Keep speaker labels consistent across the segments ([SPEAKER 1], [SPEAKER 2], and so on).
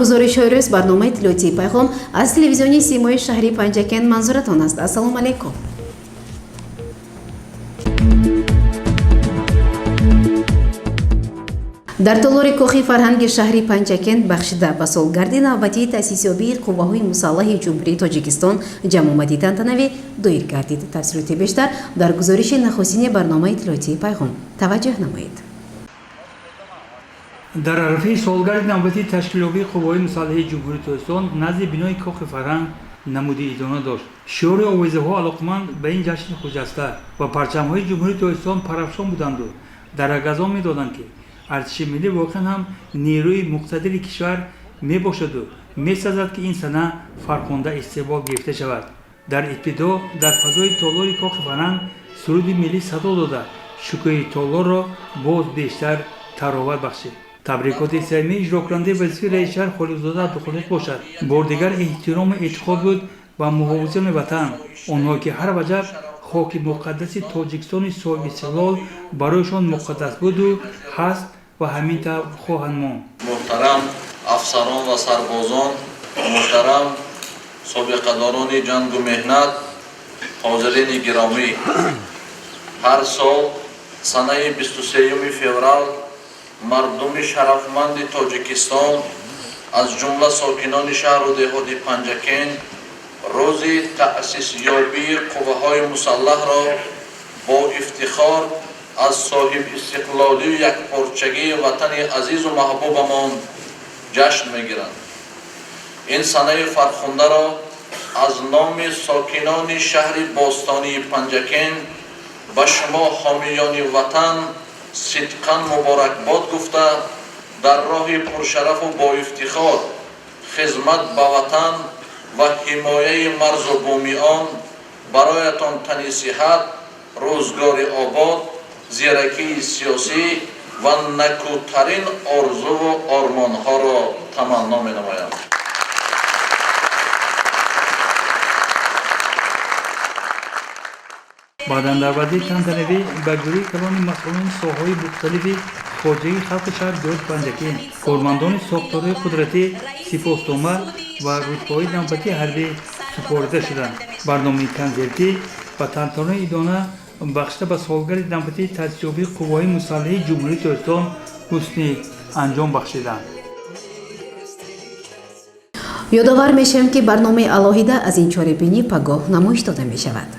[SPEAKER 1] гузоришҳои рӯз барномаи иттилоотии пайғом аз телевизиони симои шаҳри Панҷакент манзуратон аст. Ассалому алайкум. дар толори кохи фарҳанги шаҳри Панҷакент бахшида ба солгарди навбатии таъсисёбии қувваҳои мусаллаҳи ҷумҳурии Тоҷикистон ҷамъомадӣ тантанавӣ доир гардид. Тафсилоти бештар дар гузориши нахустини барномаи иттилоотии пайғом. таваҷҷӯҳ намоед.
[SPEAKER 2] дар арафаи солгарди навбатии ташкилёбии қувваҳои мусаллаҳи ҷумҳурии Тоҷикистон назди бинои кохи фарҳанг намуди идона дошт. шиёри овезаҳо алоқаманд ба ин ҷашни хуҷаста ва парчамҳои ҷумҳурии Тоҷикистон парафшон буданду дарагазон медоданд ки артиши миллӣ воқеан ҳам нерӯи муқтадири кишвар мебошаду месазад ки ин сана фархонда истиқбол гирифта шавад. дар ибтидо дар фазои толори кохи фарҳанг суруди миллӣ садо дода шукӯҳи толорро боз бештар тароват бахшид. табрикоти саимии иҷрокунандаи вазифаи раиси шаҳр Холиқзода Абдухолиқ бошад. бор дигар эҳтирому эътиқод буд ба муҳофизони ватан, онҳое ки ҳар ваҷаб хоки муқаддаси Тоҷикистони соҳибистиқлол барояшон муқаддас буду ҳаст ва ҳамин тавр хоҳанд монд.
[SPEAKER 3] муҳтарам афсарон ва сарбозон, муҳтарам собиқадорони ҷангу меҳнат, ҳозирини гиромӣ, ҳар сол санаи 23 феврал мардуми шарафманди Тоҷикистон аз ҷумла сокинони шаҳру деҳоти Панҷакент рӯзи таъсисёбии қувваҳои мусаллаҳро бо ифтихор аз соҳибистиқлолию якпорчагии ватани азизу маҳбубамон ҷашн мегиранд. ин санаи фархундаро аз номи сокинони шаҳри бостонии Панҷакент ба шумо ҳомиёни ватан сидқан муборакбод гуфта дар роҳи пуршарафу боифтихор хизмат ба ватан ва ҳимояи марзу бумиён бароятон тани сиҳат, рӯзгори обод, зиракии сиёсӣ ва накӯтарин орзуву ормонҳоро таманно менамоям.
[SPEAKER 2] баъдан дар ваъдаи тантанавӣ ба гӯрии калони масъулони соҳаҳои мухталифи хоҷагии халқи шаҳри деҳоти Панҷакент, кормандони сохторҳои қудратӣ, сипостомар ва рутбаҳои навбатии ҳарбӣ супорида шуданд. барномаи консертӣ ба тантанаи идона бахшида ба солгарди навбатии таъсисёбии қувваҳои мусаллаҳи ҷумҳурии Тоҷикистон ҳусни анҷом бахшиданд.
[SPEAKER 1] ёдовар мешавем ки барномаи алоҳида аз ин чорабинӣ пагоҳ намоиш дода мешавад.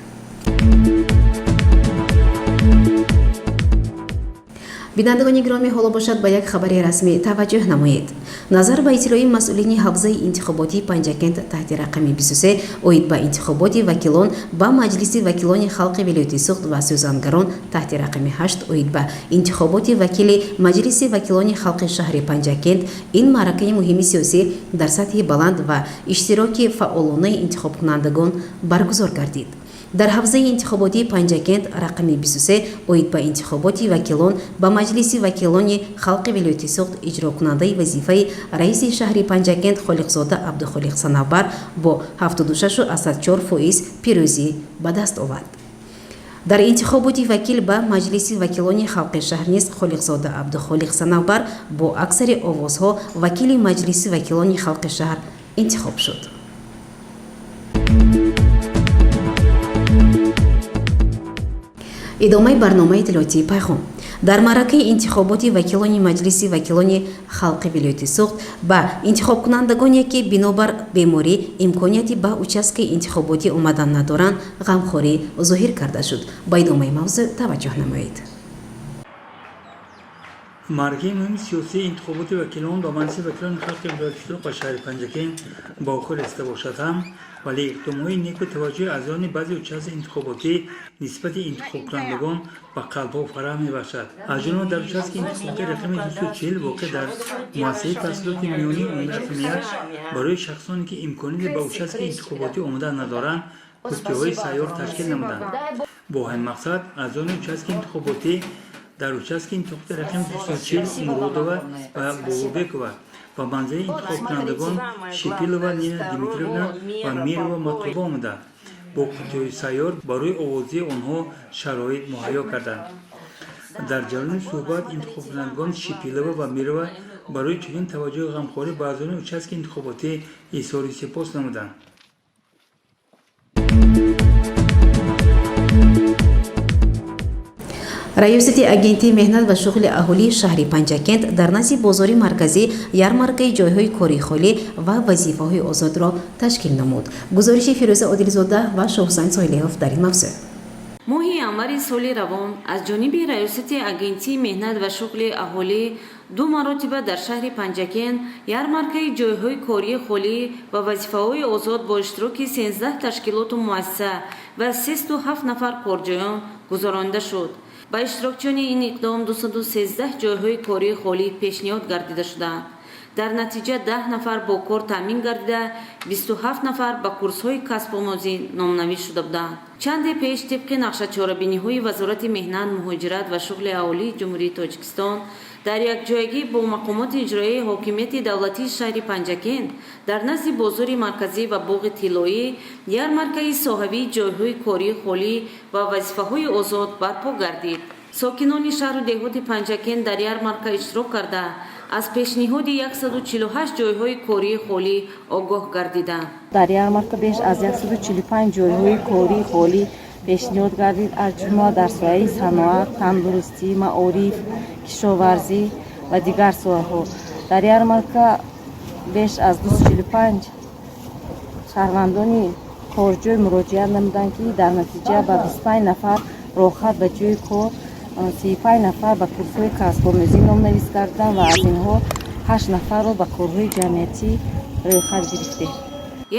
[SPEAKER 1] бинандагони гиромӣ, ҳоло бошад ба як хабари расмӣ таваҷҷӯҳ намоед. назар ба иттилои масъулини ҳавзаи интихоботии Панҷакент таҳти рақами 23 оид ба интихоботи вакилон ба маҷлиси вакилони халқи вилояти суғд ва сӯзангарон таҳти рақами 8 оид ба интихоботи вакили маҷлиси вакилони халқи шаҳри Панҷакент, ин маъракаи муҳими сиёсӣ дар сатҳи баланд ва иштироки фаъолонаи интихобкунандагон баргузор гардид. дар ҳавзаи интихоботии Панҷакент рақами 23 оид ба интихоботи вакилон ба маҷлиси вакилони халқи вилояти суғд иҷрокунандаи вазифаи раиси шаҳри Панҷакент Холиқзода Абдухолиқ Санавбар бо 76.4% пирӯзӣ ба даст овард. дар интихоботи вакил ба маҷлиси вакилони халқи шаҳр низ Холиқзода Абдухолиқ Санавбар бо аксари овозҳо вакили маҷлиси вакилони халқи шаҳр интихоб шуд. идомаи барномаи иттилоотии пайғом. дар маъракаи интихоботи вакилони маҷлиси вакилони халқи вилояти суғд ба интихобкунандагоне ки бинобар беморӣ имконияти ба участкаи интихоботӣ омадан надоранд ғамхорӣ зоҳир карда шуд. ба идомаи мавзӯъ таваҷҷӯҳ намоед.
[SPEAKER 2] маъракаи муҳими сиёсии интихоботи вакилон ба маҷлиси вакилони халқи вилояти суғд ба шаҳри Панҷакент ба охир раста бошад ҳам, вале иқдомҳои неку таваҷҷӯҳи аъзоёни баъзе участки интихоботӣ нисбати интихобкунандагон ба қалбҳо фараҳ мебахшад. аз ҷумла дар участки интихоботии рақами 240 воқеъ дар муассисаи таҳсилоти миёнии умумии рақами 1 барои шахсоне ки имконияти ба участки интихоботӣ омадан надоранд курсиҳои сайёр ташкил намуданд. бо ҳамин мақсад аъзоёни участки интихоботӣ дар участки интихоботи рақами 240 Муродова ва Бобобекова ба манзили интихобкунандагон Шипилова Нина Димитриевна ва Мирова Матлуба омада бо курсиҳои сайёр барои овозии онҳо шароит муҳайё карданд. дар ҷараёни суҳбат интихобкунандагон Шипилова ва Мирова барои чунин таваҷҷӯҳи ғамхорӣ ба аъзони участки интихоботӣ изҳори сипос намуданд.
[SPEAKER 1] раёсати агентии меҳнат ва шуғли аҳолии шаҳри панҷакент дар назди бозори марказӣ ярмаркаи ҷойҳои кори холӣ ва вазифаҳои озодро ташкил намуд. гузориши фирӯза одилзода ва шоҳусайн соилиёв дар ин мавзӯъ.
[SPEAKER 4] моҳи январи соли равон аз ҷониби раёсати агентии меҳнат ва шуғли аҳолӣ ду маротиба дар шаҳри панҷакент ярмаркаи ҷойҳои кории холӣ ва вазифаҳои озод бо иштироки 13 ташкилоту муассиса ва 37 нафар корҷоён гузаронида шуд. ба иштирокчиёни ин иқдом 213 ҷойҳои кории холӣ пешниҳод гардида шуданд. дар натиҷа 10 нафар бо кор таъмин гардида 27 нафар ба курсҳои касбомӯзӣ номнавӣ шуда буданд. чанде пеш тибқи нақшачорабиниҳои вазорати меҳнат, муҳоҷират ва шуғли аҳолии ҷумҳурии Тоҷикистон дар якҷоягӣ бо мақомоти иҷроии ҳокимияти давлатии шаҳри Панҷакент дар назди бозори марказӣ ва боғи тиллоӣ ярмаркаи соҳавии ҷойҳои кории холӣ ва вазифаҳои озод барпо гардид. сокинони шаҳру деҳоти Панҷакент дар ярмарка иштирок карда аз пешниҳоди 148 ҷойҳои кории холӣ огоҳ гардиданд.
[SPEAKER 5] дар ярмарка беш аз 145 ҷойҳои кории холӣ пешниҳод гардид, аз ҷумла дар соҳаи саноат, тандурустӣ, маориф, кишоварзӣ ва дигар соҳаҳо. дар ярмарка беш аз 245 шаҳрвандони корҷой муроҷиат намуданд, ки дар натиҷа ба 25 нафар рохат ба ҷойи кор, 35 нафар ба курсҳои касбомӯзӣ номнавис карданд ва аз инҳо 8 нафарро ба корҳои ҷамъиятӣ рӯйхат гирифтем.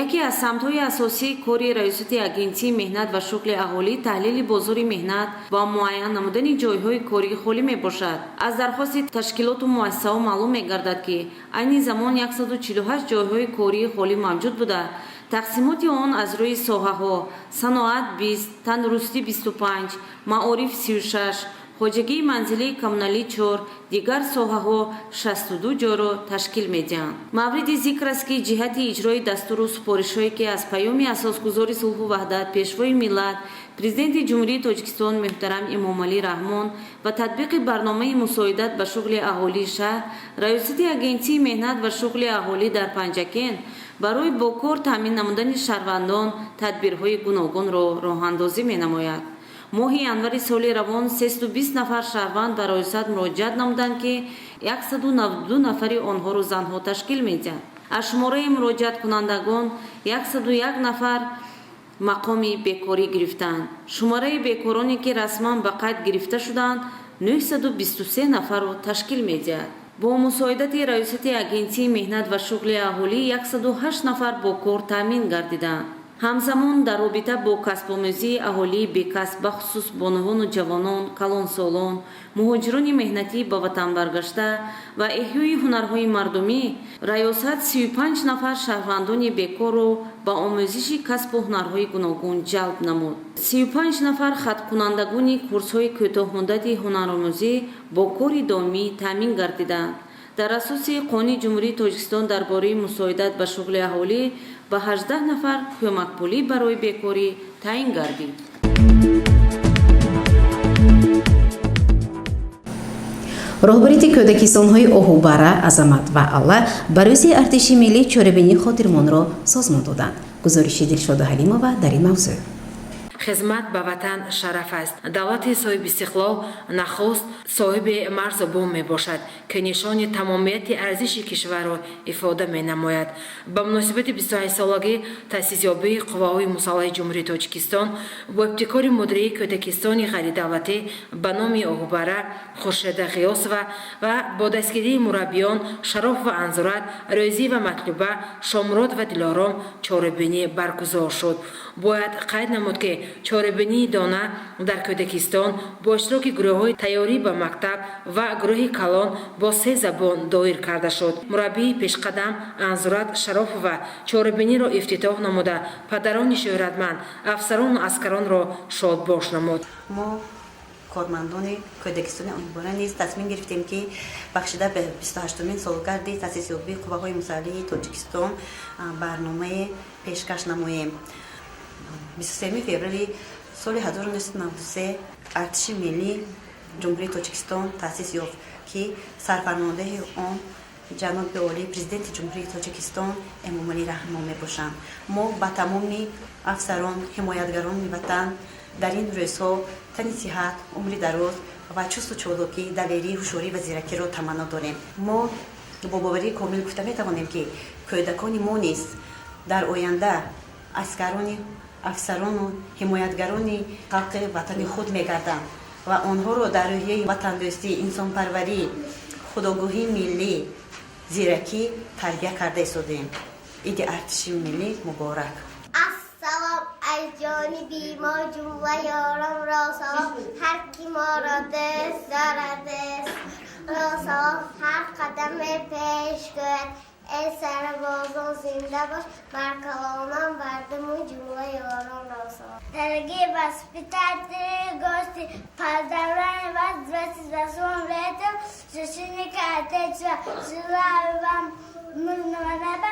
[SPEAKER 4] яке аз самтҳои асосии кори раёсати агентии меҳнат ва шуғли аҳолӣ таҳлили бозори меҳнат ва муайян намудани ҷойҳои кории холӣ мебошад. аз дархости ташкилоту муассисаҳо маълум мегардад, ки айни замон 148 ҷойҳои кории холӣ мавҷуд буда, тақсимоти он аз рӯи соҳаҳо: саноат 20, тандурустӣ 25, маориф 36, хоҷагии манзилии коммуналӣ 4, дигар соҳаҳо 62 ҷойро ташкил медиҳанд. мавриди зикр аст, ки ҷиҳати иҷрои дастуру супоришҳое, ки аз паёми асосгузори сулҳу ваҳдат, пешвои миллат, президенти ҷумҳурии Тоҷикистон муҳтарам Эмомалӣ Раҳмон ва татбиқи барномаи мусоидат ба шуғли аҳолии шаҳр, раёсати агентии меҳнат ва шуғли аҳолӣ дар Панҷакент барои бо кор таъмин намудани шаҳрвандон тадбирҳои гуногунро роҳандозӣ менамояд. моҳи январи соли равон 320 нафар шаҳрванд ба раёсат муроҷиат намуданд, ки 192 нафари онҳоро занҳо ташкил медиҳанд. аз шумораи муроҷиаткунандагон 101 нафар мақоми бекорӣ гирифтанд. шумораи бекороне, ки расман ба қайд гирифта шуданд, 923 нафарро ташкил медиҳад. бо мусоидати раёсати агентии меҳнат ва шуғли аҳолӣ 108 нафар бо кор таъмин гардиданд. ҳамзамон дар робита бо касбомӯзии аҳолии бекасб, бахусус бонувону ҷавонон, калонсолон, муҳоҷирони меҳнатӣ ба ватан баргашта ва эҳёи ҳунарҳои мардумӣ, раёсат 35 нафар шаҳрвандони бекорро ба омӯзиши касбу ҳунарҳои гуногун ҷалб намуд. 35 нафар хаткунандагони курсҳои кӯтоҳмуддати ҳунаромӯзӣ бо кори доимӣ таъмин гардиданд. дар асоси қонуни ҷумҳурии Тоҷикистон дар бораи мусоидат ба шуғли аҳолӣ ба 18 нафар кӯмакпулӣ барои бекорӣ таъин гардид.
[SPEAKER 1] роҳбарияти кӯдакистонҳои Оҳубара, Азамат ва Алла ба рӯзи артиши миллӣ чорабинии хотирмонро созмон доданд. гузориши Дилшода Ҳалимова дар ин мавзӯъ.
[SPEAKER 6] خدمت به وطن شرف است. دولت صاحب استقلال نخست صاحب مرز و بوم می باشد که نشان تمامیت ارزش کشور را افاده می نماید. به مناسبت 28 سالگی تأسیس یابی قواهای مسلح جمهوری تاجیکستان با ابتکار مدیری کودکستان غیر دولتی به نام اوهوبره خورشید غیاسова و با دستگیری مربیان شرف و انظارت روزی و مطلوبه شامراد و دلارام چاره‌بینی برگزار شد. باید قید نمود که چاره‌بینی دانه در کودکستان با اشتراک گروه‌های تیاری به مکتب و گروه کلان با 3 زبان دایر کرده شد. مربی پیشقدم انظارت شرف و چاره‌بینی را افتتاح نموده پدران شهرتمند افسران و عسکران را شادباش نمود.
[SPEAKER 7] ما کارمندان کودکستان اوهوبره نیز تصمیم گرفتیم که بخشیده به 28مین سالگرد تأسیس یابی قواهای مسلح تاجیکستان برنامه پیشکش نماییم. 23 فوریه سال 1993 ارتش ملی جمهوری تاجیکستان تأسیس یافت که سرفرمانده آن ҷаноби олӣ президенти ҷумҳурии тоҷикистон эмомалӣ раҳмо мебошанд. мо ба тамоми афсарон ҳимоятгарони ватан дар ин рӯзҳо тани сиҳат, умри дароз ва чусту чолокӣ, даверӣ, ҳушёрӣ ва зиракиро таманно дорем. мо бо боварии комил гуфта метавонем, ки кӯдакони мо низ дар оянда аскарони афсарону ҳимоятгарони халқи ватани худ мегарданд ва онҳоро дар роҳияи ватандӯстӣ, инсонпарварӣ, худогоҳии миллӣ, зиракӣ тарбия карда истодем. иди артиши миллӣ муборак.
[SPEAKER 8] Assalom az jonibi ma jumla yoram ra salom har ki ma ra dost darades ra salom har qadame pesh ko'rad ey sarbozon zinda bosh bar kalomam bardamu jumla yoram ra salom dargi воспитатели гости поздравляем вас с 28 летом защитника отечества желаю вам мирного неба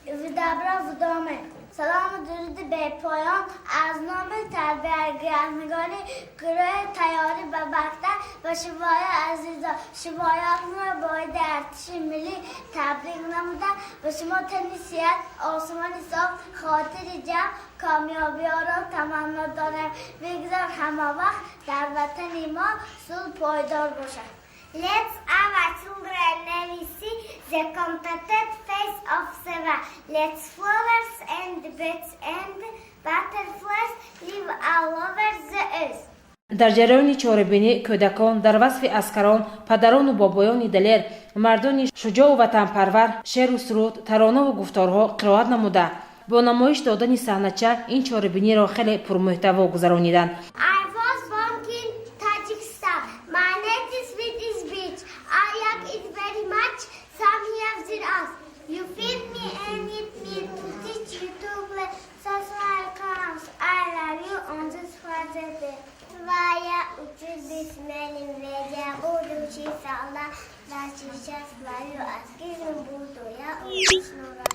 [SPEAKER 8] и добра в доме. سلام و درود به پایان از نام تربیتگرانی گروه تیاری و بختر و شبای عزیزان شبایات ما باید ارتش ملی تبریک نمودن و شما تنی صحت آسمان صاف خاطر جمع کامیابی ها را تمنا دارم بگذار همه وقت در وطن ما صلح پایدار باشد. Let's have a children name see the contented face of Seva. Let's flowers and birds and butterflies live all over the earth.
[SPEAKER 6] дар ҷараёни чорабинӣ кӯдакон дар васфи аскарон падарону бобоёни далер мардони шуҷоъу ватанпарвар шеъру суруд таронаvu гуфторҳо қироат намуда бо намоиш додани саҳнача ин чорабиниро хеле пурмуҳтаво гузарониданд.
[SPEAKER 8] I was born in Tajikistan. My native sweet is beach. I like it very much. Some have with us. You feed me and eat me to teach you to play. Social comes. I love you on this Father Day. Твоя участь менен ведя будучи сала, да сейчас свою аскизм буду я учнура.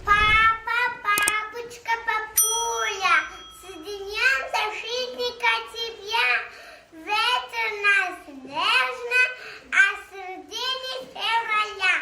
[SPEAKER 8] Папа, папочка, папуля, соединяем защитника тебя. Ветер нас нежно, а середине февраля.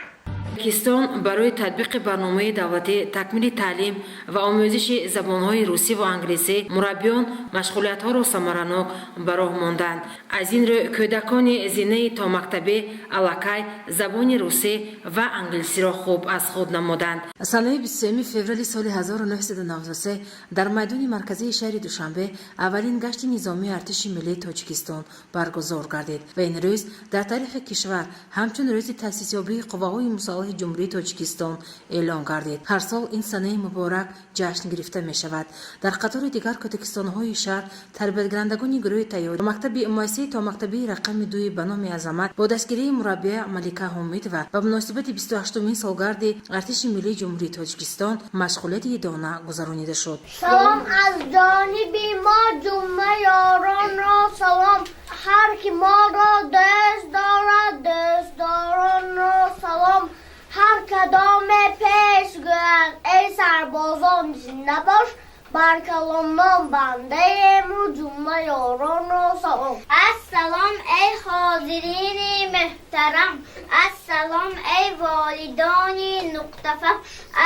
[SPEAKER 6] Пакистон барои татбиқи барномаи давлатӣ такмили таълим ва омӯзиши забонҳои русӣ ва англисӣ мураббиён машғулиятҳоро самаранок ба роҳ монданд. Аз ин рӯ кӯдакони зинаи томактабӣ аллакай забони русӣ ва англисиро хуб аз худ намуданд. санаи 23 феврали соли 1993 дар майдони марказии шаҳри душанбе аввалин гашти низомии артиши миллии тоҷикистон баргузор гардид ва ин рӯз дар таърихи кишвар ҳамчун рӯзи таъсисёбии қувваҳои мусаллаҳи ҷумҳурии тоҷикистон эълон гардид. ҳар сол ин санаи муборак ҷашн гирифта мешавад. дар қатори дигар кӯдакистонҳои шаҳр тарбиятгарандагони гурӯҳи тайёрӣ мактаби муассисаи томактабии рақами 2 ба номи Азамат бо дастгирии мураббия Малика Ҳомидова ба муносибати 28-умин солгарди артиши миллии ҷумҳурии тоҷикистон машғулияти идона гузаронида шуд.
[SPEAKER 8] Салом аз ҷониби мо ҷумла ёронро салом ҳар ки моро дӯст дорад дӯстдоронро салом ҳар кадоме пеш гӯянд эй сарбозон зинда бош бар каломон бандаему ҷумла ёронро салом. Ассалом эй ҳозирини муҳтарам, ассалом эй волидони нуқтафам,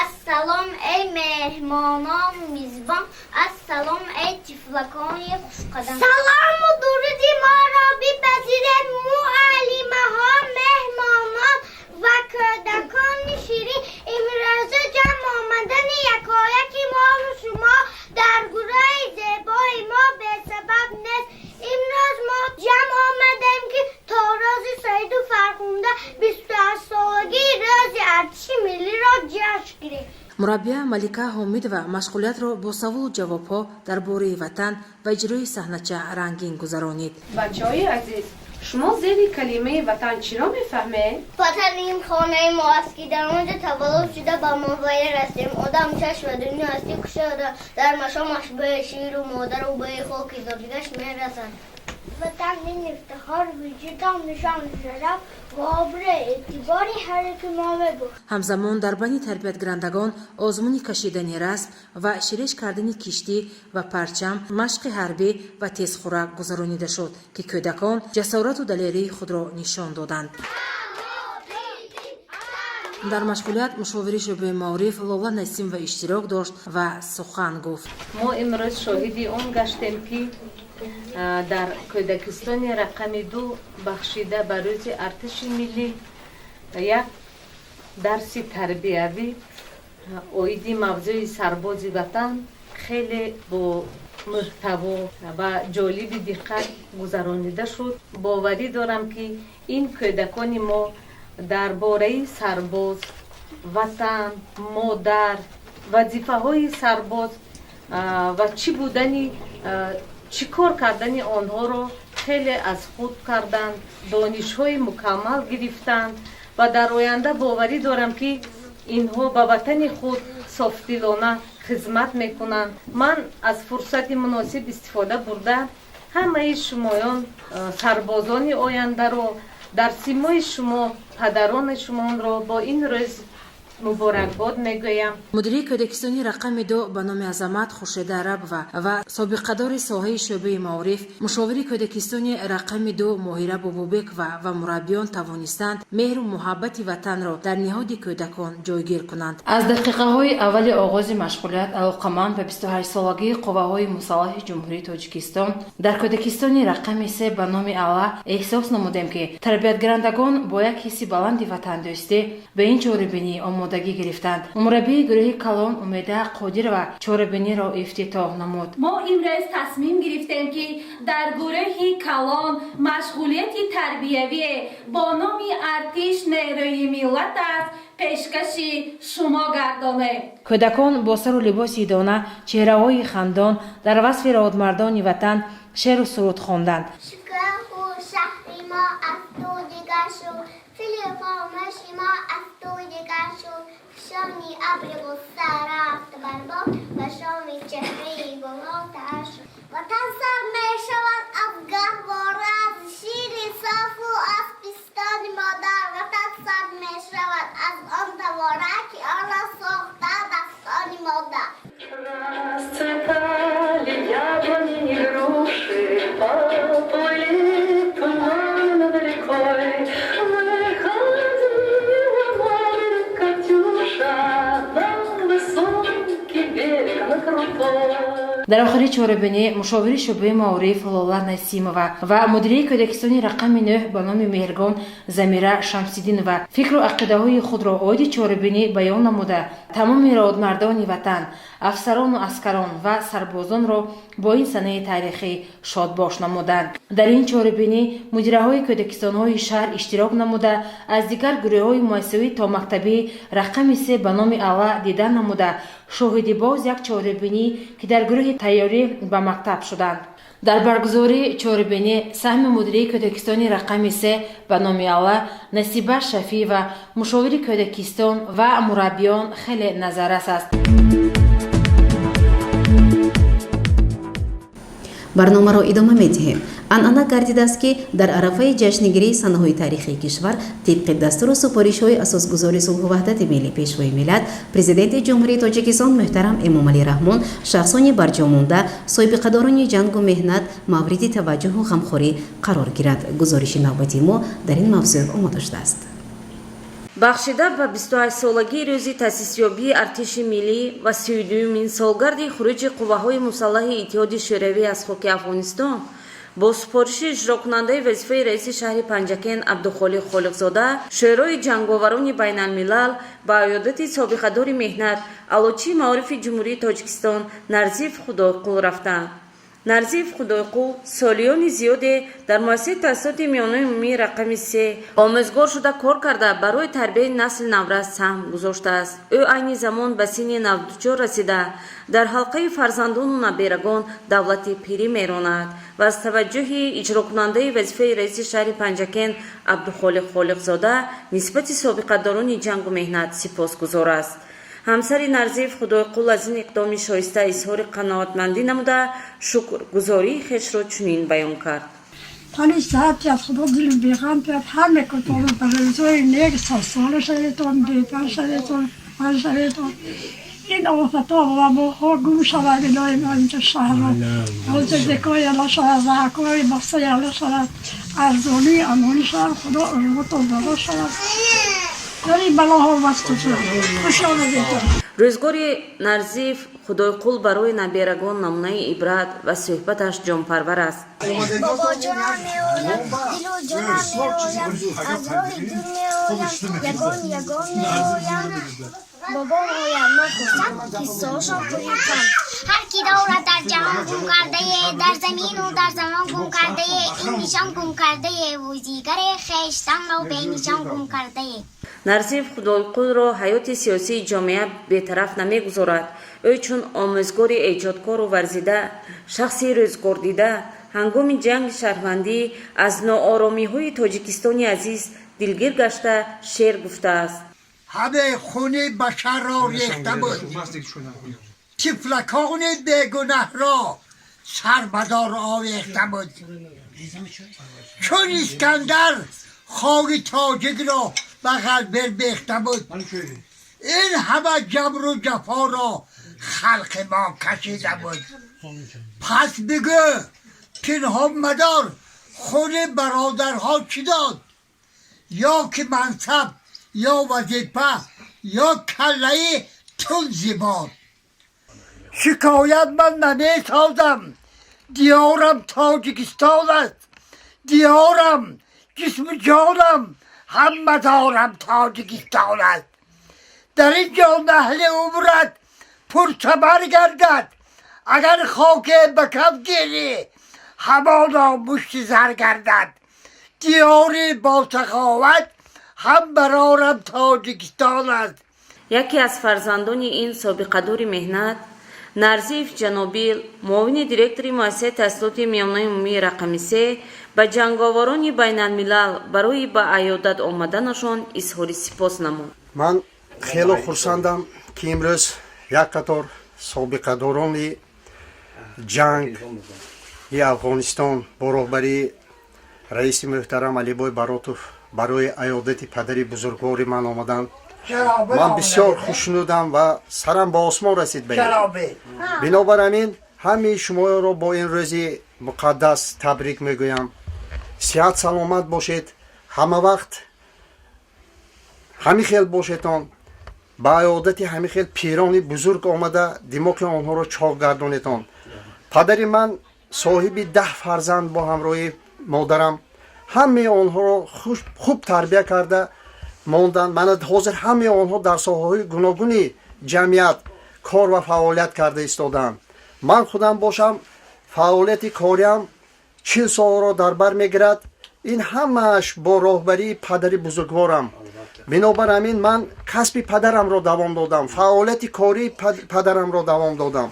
[SPEAKER 8] ассалом эй меҳмонон мизбон, ассалом эй тифлакони хушқадам. Салому дуруди моро бипазиред муаллимаҳо, меҳмонон ва кӯдакони ширин. имрӯза ҷамъ омадани якояки мову шумо дар гурӯҳи зебои мо бесабаб нест. имрӯз мо ҷамъ омадем ки то рӯзи Саиду Фархунда 28-солагии рӯзи артиши миллиро ҷашн гирем.
[SPEAKER 6] мураббия Малика Ҳомидова машғулиятро бо саволу ҷавобҳо дар бораи ватан ва иҷрои саҳнача рангин гузаронид.
[SPEAKER 9] бачаҳои азиз, шумо зери калимаи ватан чиро мефаҳмед?
[SPEAKER 8] ватан ин хонаи мо аст ки дар онҷо таваллуд шуда ба мувайяр ҳастем. одам чашм ва дунё ҳастӣ кушода дар машомаш бӯи ширу модару бӯи хоки зодигаш мерасад. ватан ин ифтихор вуҷудам нишон шараф ва обрӯ эътибори ҳар яки мо мебошад.
[SPEAKER 6] ҳамзамон дар байни тарбиятгарандагон озмуни кашидани расм ва ширеш кардани киштӣ ва парчам машқи ҳарбӣ ва тезхӯрак гузаронида шуд ки кӯдакон ҷасорату далерии худро нишон доданд. дар машғулият мушовири шӯъбаи маориф Лола Насимова иштирок дошт ва сухан гуфт.
[SPEAKER 4] мо имрӯз шоҳиди он гаштем ки дар кӯдакистони рақами 2 бахшида ба рӯзи артиши миллӣ як дарси тарбиявӣ оиди мавзӯи сарбози ватан хеле бо муҳтаво ва ҷолиби диққат гузаронида шуд. боварӣ дорам ки ин кӯдакони мо дар бораи сарбоз, ватан, модар, вазифаҳои сарбоз ва чӣ будани чӣ кор кардани онҳоро хеле аз худ карданд, донишҳои мукаммал гирифтанд ва дар оянда боварӣ дорам ки инҳо ба ватани худ софдилона хизмат мекунанд. ман аз фурсати муносиб истифода бурда ҳамаи шумоён сарбозони ояндаро дар симои шумо падарони шумоонро бо ин рӯз муборакбод мегӯям.
[SPEAKER 6] мудири кӯдакистони рақами 2 ба номи Азамат Хуршеда Арабова ва собиқадори соҳаи шӯъбаи маориф мушовири кӯдакистони рақами 2 Моҳира Бобобекова ва мураббиён тавонистанд меҳру муҳаббати ватанро дар ниҳоди кӯдакон ҷойгир кунанд. аз дақиқаҳои аввали оғози машғулият алоқаманд ба 28-солагии қувваҳои мусаллаҳи ҷумҳурии Тоҷикистон дар кӯдакистони рақами 3 ба номи Алла эҳсос намудем ки тарбиятгарандагон бо як ҳисси баланди ватандӯстӣ ба ин чорабинӣ омодагӣ гирифтанд. мураббии гурӯҳи Калон Умеда Қодирова чорабиниро ифтитоҳ намуд.
[SPEAKER 10] мо имрӯз тасмим гирифтем ки дар гурӯҳи Калон машғулияти тарбиявие бо номи артиш нерӯи миллат аст пешкаши шумо гардонем.
[SPEAKER 6] кӯдакон бо сару либоси дона чеҳраҳои хандон дар васфи раводмардони ватан шеъру суруд хонданд.
[SPEAKER 8] شکوه شهری ما از تو دیگر شد فیل خاموش ما از تو دیگر شد شامی ابر غصه رفت بر باد و شامی چهره گلاتر شد وطن سر می شود از گهواره از شیر صاف و از پستان مادر وطن سر می شود از آن دواره که آن را ساخته دستان مادر
[SPEAKER 11] Расцветали яблони и груши, поплыли туманы далеко. Выходила море Катюша на высокий берег, на крутой.
[SPEAKER 6] дар охири чорабинӣ мушовири шӯъбаи маориф Лола Насимова ва мудирии кӯдакистони рақами 9 ба номи Меҳргон Замира Шамсиддинова фикру ақидаҳои худро оиди чорабинӣ баён намуда тамоми раводмардони ватан, афсарону аскарон ва сарбозонро бо ин санаи таърихӣ шодбош намуданд. дар ин чорабинӣ мудираҳои кӯдакистонҳои шаҳр иштирок намуда аз дигар гурӯҳҳои муассисавӣ то мактабии рақами 3 ба номи Алла дидан намуда шоҳиди боз як чорабинӣ ки дар гурӯҳи тайёрӣ ба мактаб шуданд. дар баргузории чорабинӣ саҳми мудирии кӯдакистони рақами 3 ба номи Алла Насиба Шафиева мушовири кӯдакистон ва мураббиён хеле назаррас аст.
[SPEAKER 1] барномаро идома медиҳем. анъана гардидааст ки дар арафаи ҷашнигирии санаҳои таърихии кишвар тибқи дастуру супоришҳои асосгузори сулҳу ваҳдати миллӣ пешвои миллат президенти ҷумҳурии Тоҷикистон муҳтарам Эмомалӣ Раҳмон шахсони барҷомонда собиқадорони ҷангу меҳнат мавриди таваҷҷуҳу ғамхорӣ қарор гиранд. гузориши навбати мо дар ин мавзӯъ омода шудааст.
[SPEAKER 4] бахшида ба 28-солагии рӯзи таъсисёбии артиши миллӣ ва 32-мин солгарди хуруҷи қувваҳои мусаллаҳи Иттиҳоди шӯравӣ аз хоки Афғонистон бо супориши иҷрокунандаи вазифаи раиси шаҳри Панҷакен Абдухолиқ Холиқзода шӯрои ҷанговарони байналмилал ба аёдати собиқадори меҳнат аълочии маорифи ҷумҳурии Тоҷикистон Нарзиф Худойқул рафтанд. Нарзиф Худойқул солиёни зиёде дар муассисаи таъссисоти миёнаи умумии рақами 3 омӯзгор шуда кор карда барои тарбияи насли наврас саҳм гузоштааст. ӯ айни замон ба синни навдучор расида дар ҳалқаи фарзандону наберагон давлати пирӣ меронад ва аз таваҷҷӯҳи иҷрокунандаи вазифаи раиси шаҳри Панҷакен Абдухолиқ Холиқзода нисбати собиқадорони ҷангу меҳнат сипосгузор аст. ҳамсари Нарзиф Худойқул аз ин иқдоми шоиста изҳори қаноатмандӣ намуда шукргузории хешро чунин баён кард.
[SPEAKER 12] Pani saati از خدا دل بیغم بیاد همه کتاب برزوی نیک سال شدیدون دیگر شدیدون من شدیدون این آفتا و موها گم شود الهی ما اینجا شهر روز دکای الله شود زحکای بسته الله شود ارزانی امانی شود خدا علمت و دادا شود یعنی بلاها واسطه شد خوش آمدید
[SPEAKER 4] рӯзгори Нарзиф Худойқул барои набирагон намунаи ибрат ва суҳбаташ ҷонпарвар аст.
[SPEAKER 8] باباجانم می‌آیم دل و جانم می‌آیم از راه دور می‌آیم یگان می‌آیم بابا می‌آیم نخواستم قصه‌هاشان پوی‌کن هر کی دارد در جهان گم کرده در زمین و در زمان گم کرده این نشان گم کرده و دیگر خویشتن را به نشان گم کرده.
[SPEAKER 4] Нарзиф Худойқулро ҳаёти сиёсии ҷомеа бетараф намегузорад. ӯ чун омӯзгори эҷодкору варзида, шахси рӯзгордида, ҳангоми ҷанги шаҳрвандӣ аз нооромиҳои тоҷикистони азиз дилгир гашта шеър гуфтааст.
[SPEAKER 13] ҳамаи хуни башарро рехта буд. тифлакони бегунаҳро сарбадор овехта буд. чун искандар хоки тоҷикро ба ғалбер бехта буд. ин ҳама ҷабру ҷафоро халқи мо кашида буд. пас бигӯ пинҳон мадор хуни бародарҳо чӣ дод? ё ки мансаб ё вазифа ё каллаи тун зибод. шикоят ман намесозам. диёрам тоҷикистон аст. диёрам ҷисму ҷонам ҳама дорам тоҷикистон аст. дар ин ҷо наҳли умрат пурсабар гардад. агар хоке ба каф гирӣ ҳамоно мушти зар гардад. диёри босаховат ҳам барорам тоҷикистон аст.
[SPEAKER 4] яке аз фарзандони ин собиқадори меҳнат Нарзиф Ҷанобил, муовини директори муассисаи таҳсилоти миёнаи умумии рақами 3 ба ҷанговарони байналмилал барои ба аёдат омаданашон изҳори сипос намуд.
[SPEAKER 14] ман хело хурсандам ки имрӯз як қатор собиқадорони ҷанги Афғонистон бо роҳбарии раиси муҳтарам Алибой Баротов барои аёдати падари бузургвори ман омаданд. ман бисёр хушнудам ва сарам ба осмон расид. бинобар ҳамин ҳамаи шуморо бо ин рӯзи муқаддас табрик мегӯям. сиҳат саломат бошед. ҳама вақт ҳамихел бошедон. ба аёдати ҳамихел пирони бузург омада димоғи онҳоро чоқ гардонедон. падари ман соҳиби 10 фарзанд бо ҳамроҳи модарам ҳамаи онҳоро хуб тарбия карда монданд. мана ҳозир ҳамаи онҳо дар соҳаҳои гуногуни ҷамъият кор ва фаъолият карда истодаанд. ман худам бошам фаъолияти кориам 40 солро дар бар мегирад. ин ҳамааш бо роҳбарии падари бузургворам. бинобар ҳамин ман касби падарамро давом додам. фаъолияти кории падарамро давом додам.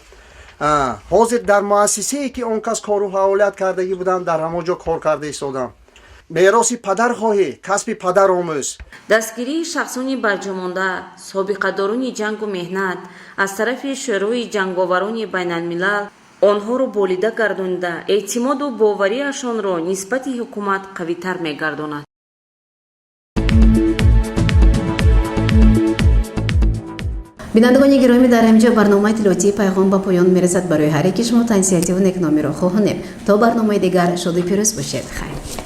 [SPEAKER 14] ҳозир дар муассисае ки он кас кору фаъолият кардагӣ буданд дар ҳамон ҷо кор карда истодам. мероси падархоҳӣ, касби падаромӯз.
[SPEAKER 4] дастгирии шахсони барҷамонда собиқадорони ҷангу меҳнат аз тарафи шӯрои ҷанговарони байналмилал онҳоро болида гардонида эътимоду бовариашонро нисбати ҳукумат қавитар мегардонад.
[SPEAKER 1] бинандагони гиромӣ, дар ҳаминҷо барномаи тиловатии пайғом ба поён мерасад. барои ҳар яки шумо тансиятиву некномиро хоҳонем. то барномаи дигар шоду пирӯз бошед. хайр.